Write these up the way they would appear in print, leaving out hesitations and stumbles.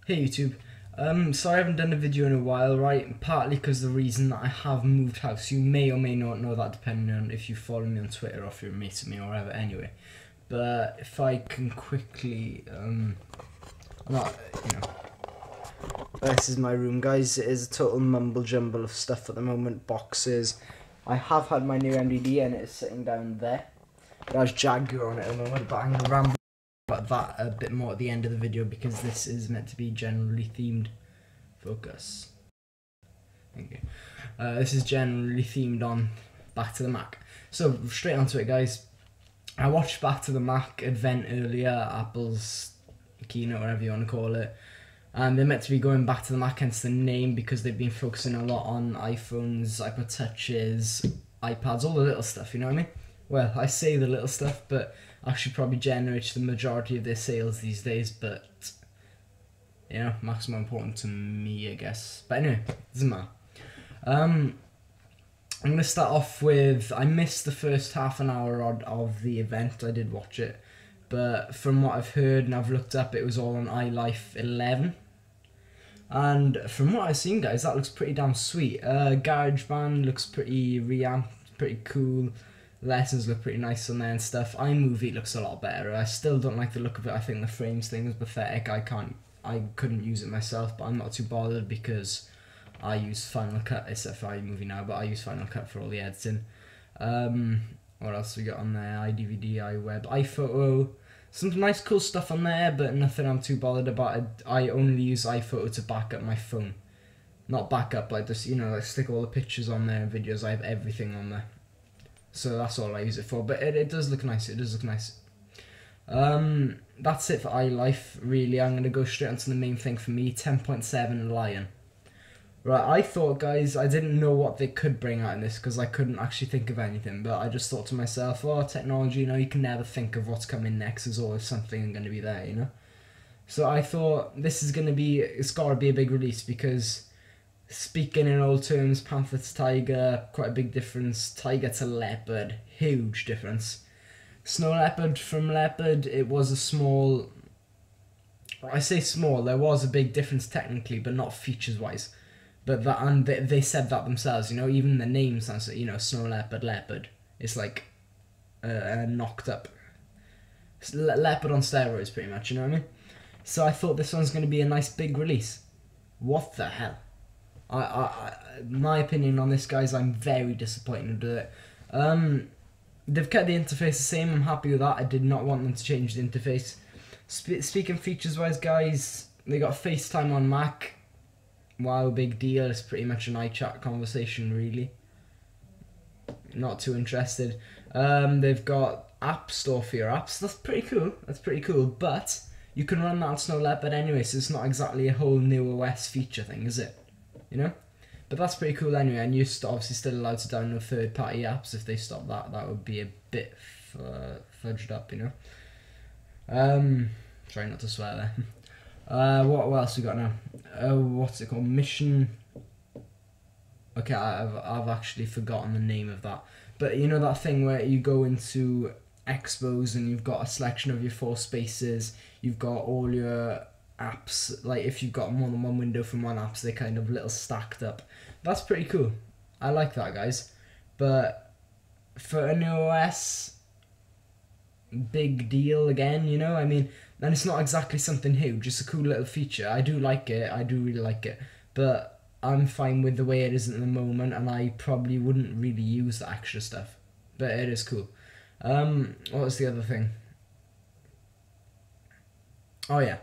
Hey YouTube, sorry I haven't done a video in a while, right? Partly because the reason that I have moved house. You may or may not know that depending on if you follow me on Twitter or if you're a mate of me or whatever anyway. But if I can quickly, I'm not, this is my room, guys. It is a total mumble jumble of stuff at the moment, boxes. I have had my new MDD and it is sitting down there. It has Jaguar on it at the moment, but I'm going to ramble about that a bit more at the end of the video because this is meant to be generally themed. Focus. Thank you. This is generally themed on Back to the Mac. So straight onto it, guys. I watched Back to the Mac event earlier, Apple's keynote, whatever you want to call it. They're meant to be going back to the Mac, hence the name, because they've been focusing a lot on iPhones, iPod Touches, iPads, all the little stuff, you know what I mean? Well, I say the little stuff, but actually probably generates the majority of their sales these days, but, you know, Mac's more important to me, I guess. But anyway, doesn't matter. I'm going to start off with, I missed the first half an hour of the event. I did watch it, but from what I've heard and I've looked up, it was all on iLife 11. And from what I've seen, guys, that looks pretty damn sweet. GarageBand looks pretty reamped, pretty cool. Lessons look pretty nice on there and stuff. iMovie looks a lot better. I still don't like the look of it. I think the frames thing is pathetic. I couldn't use it myself, but I'm not too bothered because I use Final Cut, except for iMovie now, but I use Final Cut for all the editing. What else we got on there? iDVD, iWeb, iPhoto. Some nice cool stuff on there, but nothing I'm too bothered about. I only use iPhoto to back up my phone. Not back up, like just, like stick all the pictures on there and videos. I have everything on there. So that's all I use it for. But it does look nice. It does look nice. That's it for iLife, really. I'm going to go straight onto the main thing for me. 10.7 Lion. Right, I thought, guys, I didn't know what they could bring out in this because I couldn't actually think of anything. But I just thought to myself, oh, technology, you can never think of what's coming next. There's always something going to be there, So I thought this is going to be, it's got to be a big release because speaking in old terms, panther to tiger, quite a big difference. Tiger to leopard, huge difference. Snow leopard from leopard, it was a small, I say small, there was a big difference technically, but not features-wise. But that, and they said that themselves, even the name sounds like, snow leopard, leopard. It's like knocked up. It's leopard on steroids, pretty much, you know what I mean? So I thought this one's going to be a nice big release. What the hell? My opinion on this, guys, I'm very disappointed with it. They've kept the interface the same, I'm happy with that. I did not want them to change the interface. Speaking features-wise, guys, they got FaceTime on Mac. Wow, big deal. It's pretty much an iChat conversation, really. Not too interested. They've got App Store for your apps. That's pretty cool. That's pretty cool. But you can run that on Snow Leopard anyway, so it's not exactly a whole new OS feature thing, is it? But that's pretty cool anyway, and you're obviously still allowed to download third-party apps. If they stop that, that would be a bit fudged up, Try not to swear there. What else we got now? What's it called? Mission. Okay, I've actually forgotten the name of that. But that thing where you go into Expos and you've got a selection of your 4 spaces. You've got all your apps. Like if you've got more than one window from one app, so they're kind of little stacked up. That's pretty cool. I like that, guys. But for an OS, big deal again, I mean, and it's not exactly something huge, it's a cool little feature. I do like it, I do really like it, but I'm fine with the way it is at the moment, and I probably wouldn't really use the extra stuff, but it is cool. What was the other thing? Oh yeah,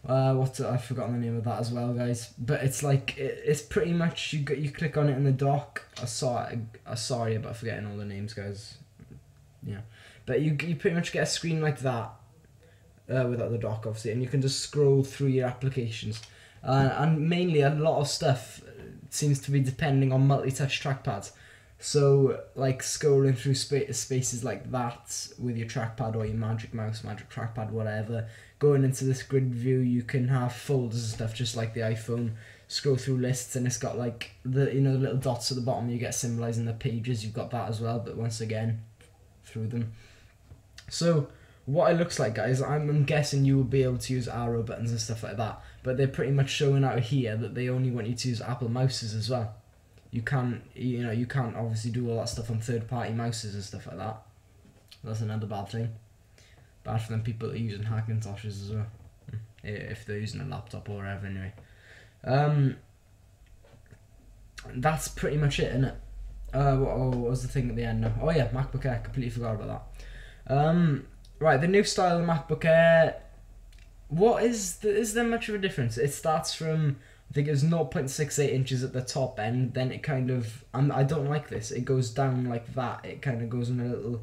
I've forgotten the name of that as well, guys. But it's like it's pretty much you click on it in the dock. Sorry about forgetting all the names, guys. Yeah, but you pretty much get a screen like that without the dock, obviously, and you can just scroll through your applications. And mainly a lot of stuff seems to be depending on multi-touch trackpads. So, like scrolling through spaces like that with your trackpad or your magic mouse, magic trackpad, whatever. Going into this grid view, you can have folders and stuff just like the iPhone. Scroll through lists, and it's got like the the little dots at the bottom you get symbolizing the pages. You've got that as well, but once again, through them. So, what it looks like, guys, I'm guessing you will be able to use arrow buttons and stuff like that, but they're pretty much showing out here that they only want you to use Apple mouses as well. You can't obviously do all that stuff on third-party mouses and stuff like that. That's another bad thing. Bad for them people that are using Hackintoshes as well, if they're using a laptop or whatever. Anyway, that's pretty much it, isn't it? What was the thing at the end now? Oh yeah, MacBook Air. Completely forgot about that. Right, the new style of MacBook Air. Is there much of a difference? It starts from, I think it was 0.68 inches at the top end. Then it kind of, I don't like this. It goes down like that. It kind of goes in a little.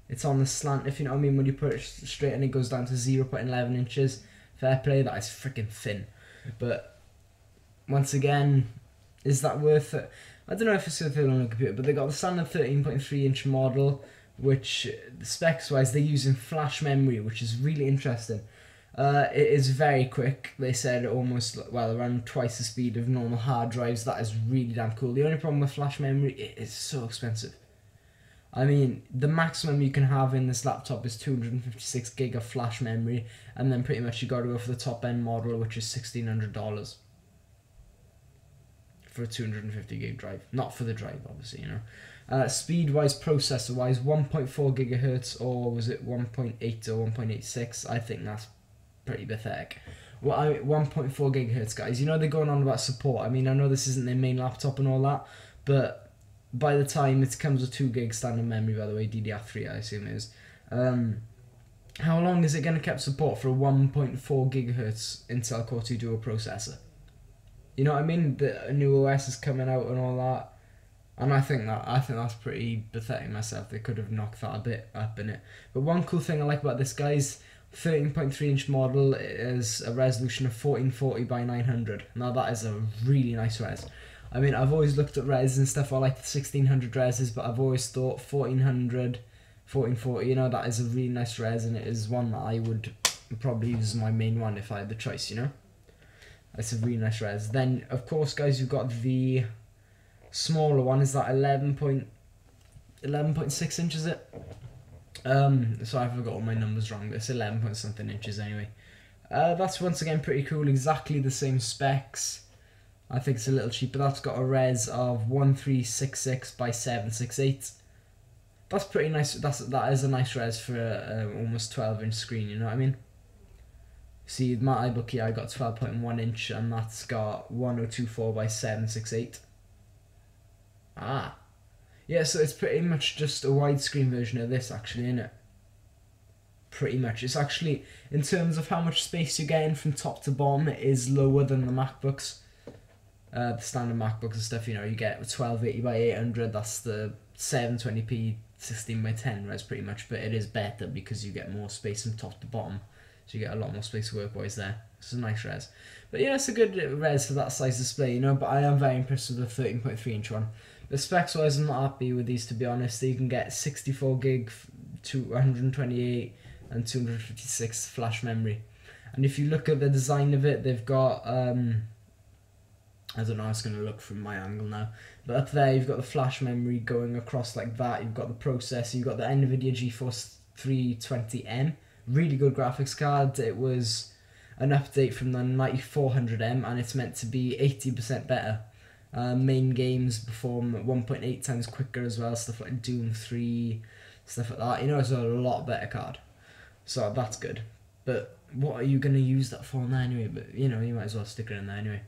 It's on the slant, if you know what I mean. When you put it straight, and it goes down to 0.11 inches. Fair play. That is freaking thin. But once again, is that worth it? I don't know if it's worth it on a computer, but they got the standard 13.3 inch model, which specs wise they're using flash memory, which is really interesting. It is very quick. They said around twice the speed of normal hard drives. That is really damn cool. The only problem with flash memory, it is so expensive. I mean, the maximum you can have in this laptop is 256 gig of flash memory, and then pretty much you got to go for the top end model, which is $1,600 for a 250 gig drive. Not for the drive, obviously, you know. Speed wise, processor wise, 1.4 gigahertz, or was it 1.8 or 1.86? I think that's pretty pathetic. Well, 1.4 gigahertz, guys. You know they're going on about support. I mean, I know this isn't their main laptop and all that, but by the time it comes with 2 gig standard memory, by the way, DDR3 I assume it is. How long is it going to keep support for a 1.4 gigahertz Intel Core 2 Duo processor? You know what I mean? The new OS is coming out and all that, and I think that's pretty pathetic myself. They could have knocked that a bit up in it. But one cool thing I like about this, guys, 13.3 inch model is a resolution of 1440 by 900. Now that is a really nice res. I mean, I've always looked at res and stuff. I like the 1600 reses, but I've always thought 1400, 1440. You know, that is a really nice res, and it is one that I would probably use as my main one if I had the choice. You know. It's a really nice res. Then, of course, guys, you've got the smaller one. Is that 11.6 inches? Is it? So I forgot all my numbers wrong, but it's 11 point something inches anyway. That's once again pretty cool. Exactly the same specs. I think it's a little cheaper. That's got a res of 1366 by 768. That's pretty nice. That is a nice res for a almost 12-inch screen. You know what I mean? See, my iBook here, I got 12.1 inch, and that's got 1024 by 768. Ah. Yeah, so it's pretty much just a widescreen version of this, actually, isn't it? Pretty much. It's actually, in terms of how much space you're getting from top to bottom, it is lower than the MacBooks. The standard MacBooks and stuff, you know, you get 1280 by 800, that's the 720p 16 by 10 res pretty much, but it is better because you get more space from top to bottom. So you get a lot more space work-wise there. It's a nice res. But yeah, it's a good res for that size display, you know, but I am very impressed with the 13.3 inch one. The specs-wise, I'm not happy with these, to be honest. You can get 64 gig, 228 and 256 flash memory. And if you look at the design of it, they've got, I don't know how it's going to look from my angle now, but up there you've got the flash memory going across like that, you've got the processor, you've got the NVIDIA GeForce 320M, really good graphics card. It was an update from the 9400M and it's meant to be 80% better. Main games perform 1.8 times quicker as well, stuff like Doom 3, stuff like that. You know, it's a lot better card, so that's good. But what are you going to use that for now anyway? But you know, you might as well stick it in there anyway.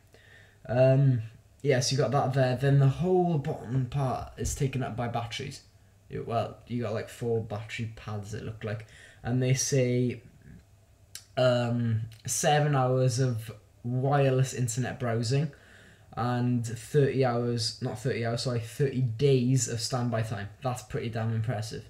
Yeah, so you got that there. Then the whole bottom part is taken up by batteries. Well, you got like 4 battery pads, it looked like, and they say 7 hours of wireless internet browsing and 30 days of standby time. That's pretty damn impressive.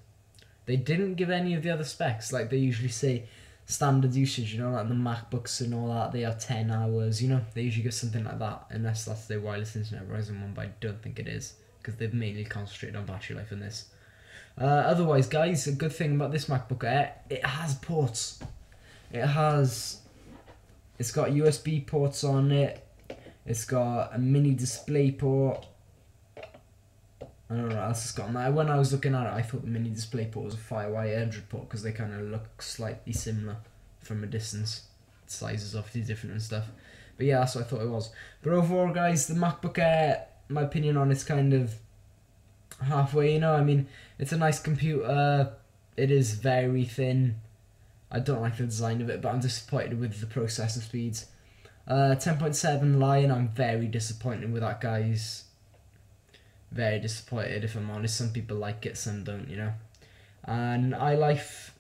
They didn't give any of the other specs, like they usually say standard usage, you know, like the MacBooks and all that, they are 10 hours, you know, they usually get something like that, unless that's their wireless internet browsing one, but I don't think it is, because they've mainly concentrated on battery life in this. Otherwise, guys, a good thing about this MacBook Air, it has ports. It's got USB ports on it, it's got a mini display port, I don't know what else it's got on there. When I was looking at it, I thought the mini display port was a FireWire 800 port because they kind of look slightly similar from a distance. Sizes obviously different and stuff. But yeah, that's what I thought it was. But overall, guys, the MacBook Air, my opinion on it's kind of halfway, you know. I mean, it's a nice computer. It is very thin. I don't like the design of it, but I'm disappointed with the processor speeds. 10.7 Lion, I'm very disappointed with that, guys. Very disappointed, if I'm honest. Some people like it, some don't, you know. And iLife,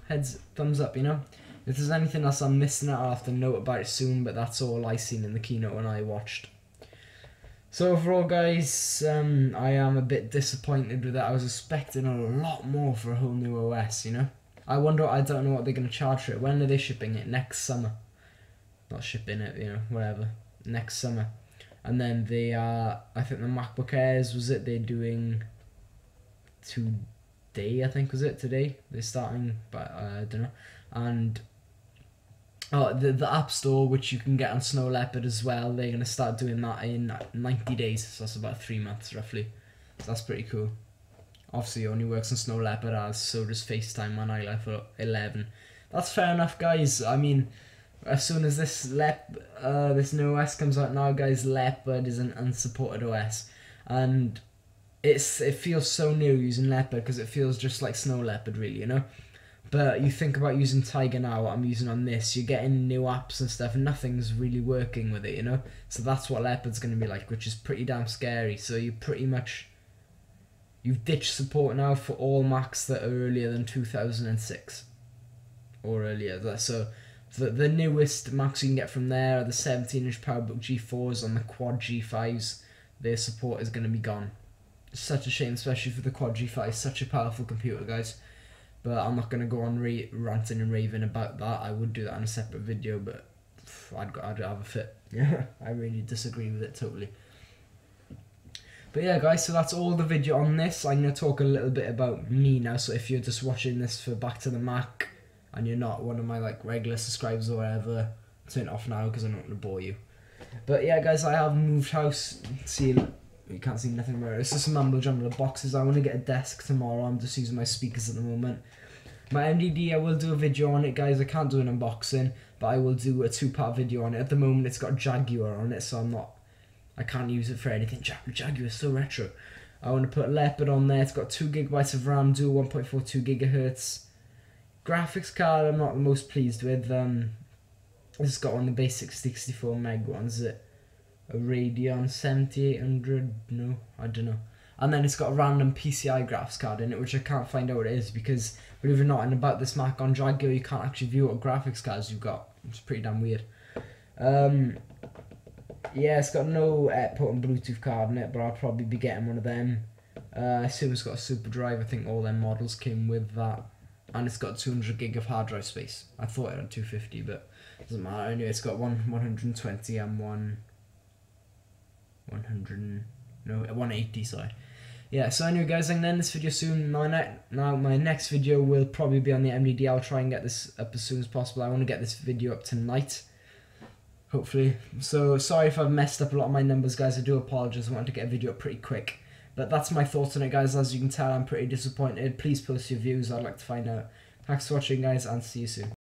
heads, thumbs up, you know. If there's anything else I'm missing out, I'll have to note about it soon, but that's all I seen in the keynote when I watched. So overall, guys, I am a bit disappointed with it. I was expecting a lot more for a whole new OS, you know. I don't know what they're going to charge for it. When are they shipping it? Next summer. Not shipping it, you know, whatever. Next summer. And then they are, I think the MacBook Airs, was it? They're doing today, I think, was it? Today? They're starting, but I don't know. And the App Store, which you can get on Snow Leopard as well, they're going to start doing that in 90 days. So that's about 3 months, roughly. So that's pretty cool. Obviously, it only works on Snow Leopard, as so does FaceTime on iLife 11. That's fair enough, guys. I mean, as soon as this new OS comes out now, guys, Leopard is an unsupported OS, and it feels so new using Leopard because it feels just like Snow Leopard, really, you know. But you think about using Tiger now, what I'm using on this, you're getting new apps and stuff, and nothing's really working with it, you know. So that's what Leopard's going to be like, which is pretty damn scary. So you've ditched support now for all Macs that are earlier than 2006 or earlier. So the newest Macs you can get from there are the 17-inch PowerBook G4s and the Quad G5s. Their support is going to be gone. It's such a shame, especially for the Quad G5. It's such a powerful computer, guys. But I'm not going to go on ranting and raving about that. I would do that in a separate video, but I'd have a fit. Yeah, I really disagree with it totally. But yeah, guys, so that's all the video on this. I'm going to talk a little bit about me now. So if you're just watching this for Back to the Mac and you're not one of my like regular subscribers or whatever, turn it off now because I'm not going to bore you. But yeah, guys, I have moved house. See, you can't see nothing where it's just a mumble jumble of boxes. I want to get a desk tomorrow. I'm just using my speakers at the moment. My MDD, I will do a video on it, guys. I can't do an unboxing, but I will do a 2-part video on it. At the moment, it's got Jaguar on it, so I can't use it for anything. Jaguar is so retro. I want to put Leopard on there. It's got 2 GB of RAM, dual 1.42 GHz. Graphics card, I'm not the most pleased with. It's got one of the basic 64 meg ones. Is it a Radeon 7800? No, I don't know. And then it's got a random PCI graphics card in it, which I can't find out what it is because, believe it or not, and about this Mac on Jaguar, you can't actually view what graphics cards you've got. It's pretty damn weird. Yeah, it's got no put-in Bluetooth card in it, but I'll probably be getting one of them. I assume it's got a super drive. I think all their models came with that. And it's got 200 gig of hard drive space. I thought it had 250, but it doesn't matter. Anyway, it's got 120 and 180, sorry. Yeah, so anyway, guys, I'm going to end this video soon. My next video will probably be on the MDD. I'll try and get this up as soon as possible. I want to get this video up tonight, hopefully. So, sorry if I've messed up a lot of my numbers, guys. I do apologize. I wanted to get a video up pretty quick. But that's my thoughts on it, guys. As you can tell, I'm pretty disappointed. Please post your views. I'd like to find out. Thanks for watching, guys, and see you soon.